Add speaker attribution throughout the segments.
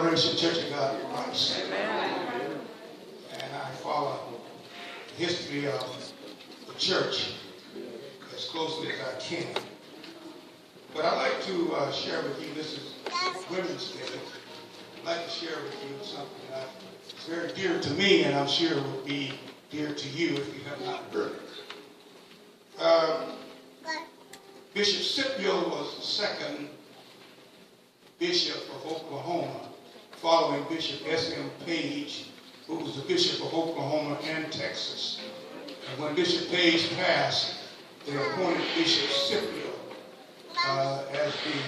Speaker 1: Generation Church of God in Christ. And I follow the history of the church as closely as I can. But I'd like to share with you, this is Women's Day. I'd like to share with you something that's very dear to me, and I'm sure will be dear to you if you have not heard it. Bishop Scipio was the second bishop of Oklahoma, following Bishop S.M. Page, who was the bishop of Oklahoma and Texas. And when Bishop Page passed, they appointed Bishop Scipio as the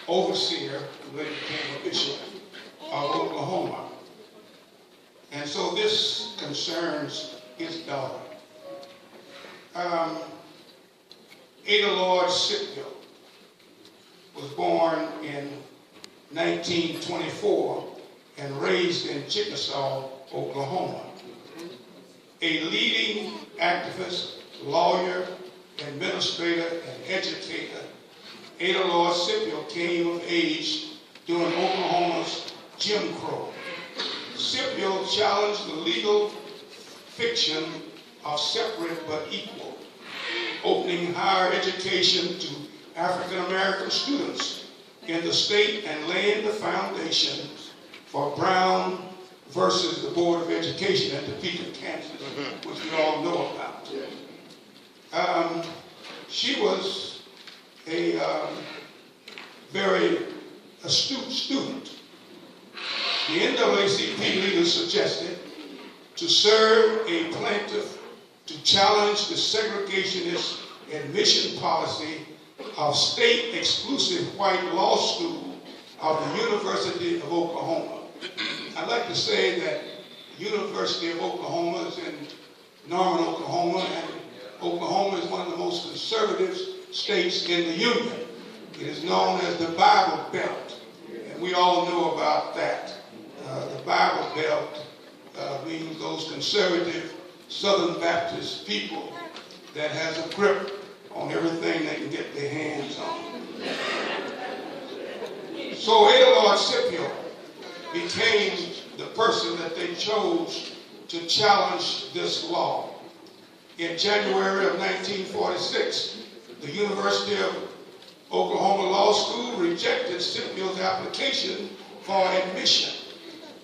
Speaker 1: overseer, who later became a bishop of Oklahoma. And so this concerns his daughter. Ada Lord Scipio was born in 1924 and raised in Chickasaw, Oklahoma. A leading activist, lawyer, administrator, and educator, Ada Lord Scipio came of age during Oklahoma's Jim Crow. Scipio challenged the legal fiction of separate but equal, opening higher education to African American students in the state and laying the foundation for Brown versus the Board of Education at Topeka, Kansas, which we all know about. She was a very astute student. The NAACP leaders suggested to serve a plaintiff to challenge the segregationist admission policy of state-exclusive white law school of the University of Oklahoma. I'd like to say that the University of Oklahoma is in Norman, Oklahoma, and Oklahoma is one of the most conservative states in the Union. It is known as the Bible Belt, and we all know about that. The Bible Belt means those conservative Southern Baptist people that has a grip on everything they can get their hands on. So Ada Lord Scipio became the person that they chose to challenge this law. In January of 1946, the University of Oklahoma Law School rejected Scipio's application for admission.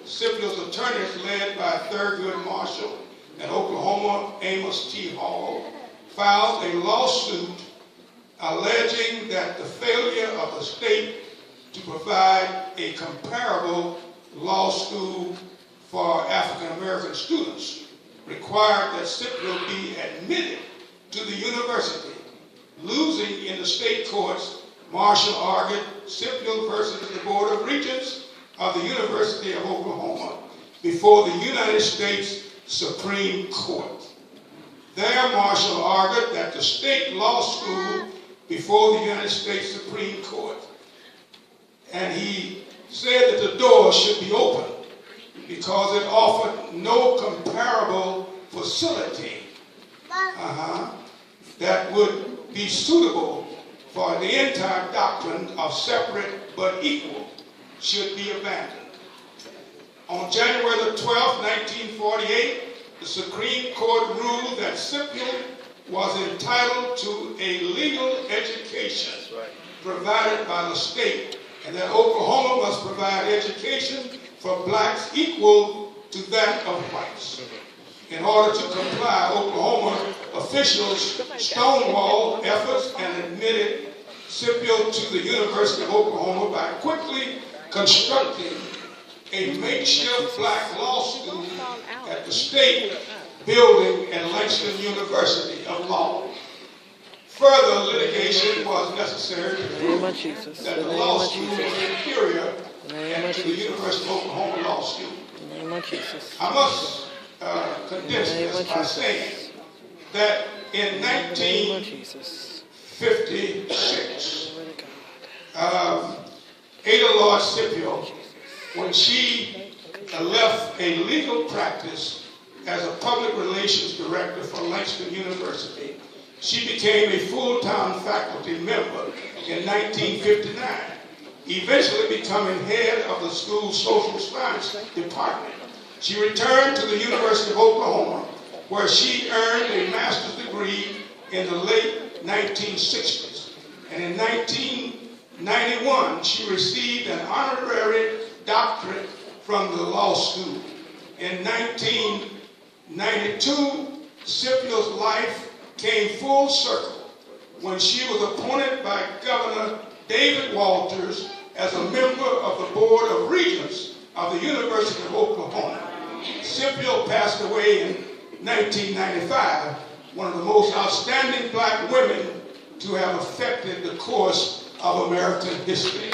Speaker 1: Scipio's attorneys, led by Thurgood Marshall and Oklahoma Amos T. Hall, filed a lawsuit alleging that the failure of the state to provide a comparable law school for African American students required that Scipio be admitted to the university. Losing in the state courts, Marshall argued Scipio versus the Board of Regents of the University of Oklahoma before the United States Supreme Court. There, Marshall argued that the state law school before the United States Supreme Court, and he said that the door should be open because it offered no comparable facility that would be suitable for the entire doctrine of separate but equal should be abandoned. On January the 12th, 1948, the Supreme Court ruled that Scipio was entitled to a legal education provided by the state, and that Oklahoma must provide education for blacks equal to that of whites. In order to comply, Oklahoma officials stonewalled efforts and admitted Scipio to the University of Oklahoma by quickly constructing a makeshift black law school at the state building at Langston University of Law. Further litigation was necessary to prove that the law school was superior to the University of Oklahoma Law School. I must condense this by saying that in 1956, Ada Lord Scipio, when she left a legal practice as a public relations director for Langston University, she became a full-time faculty member in 1959. eventually becoming head of the school's social science department. She returned to the University of Oklahoma, where she earned a master's degree in the late 1960s. And in 1991, she received an honorary doctorate from the law school. In 1992, Scipio's life came full circle when she was appointed by Governor David Walters as a member of the Board of Regents of the University of Oklahoma. Scipio passed away in 1995, one of the most outstanding black women to have affected the course of American history.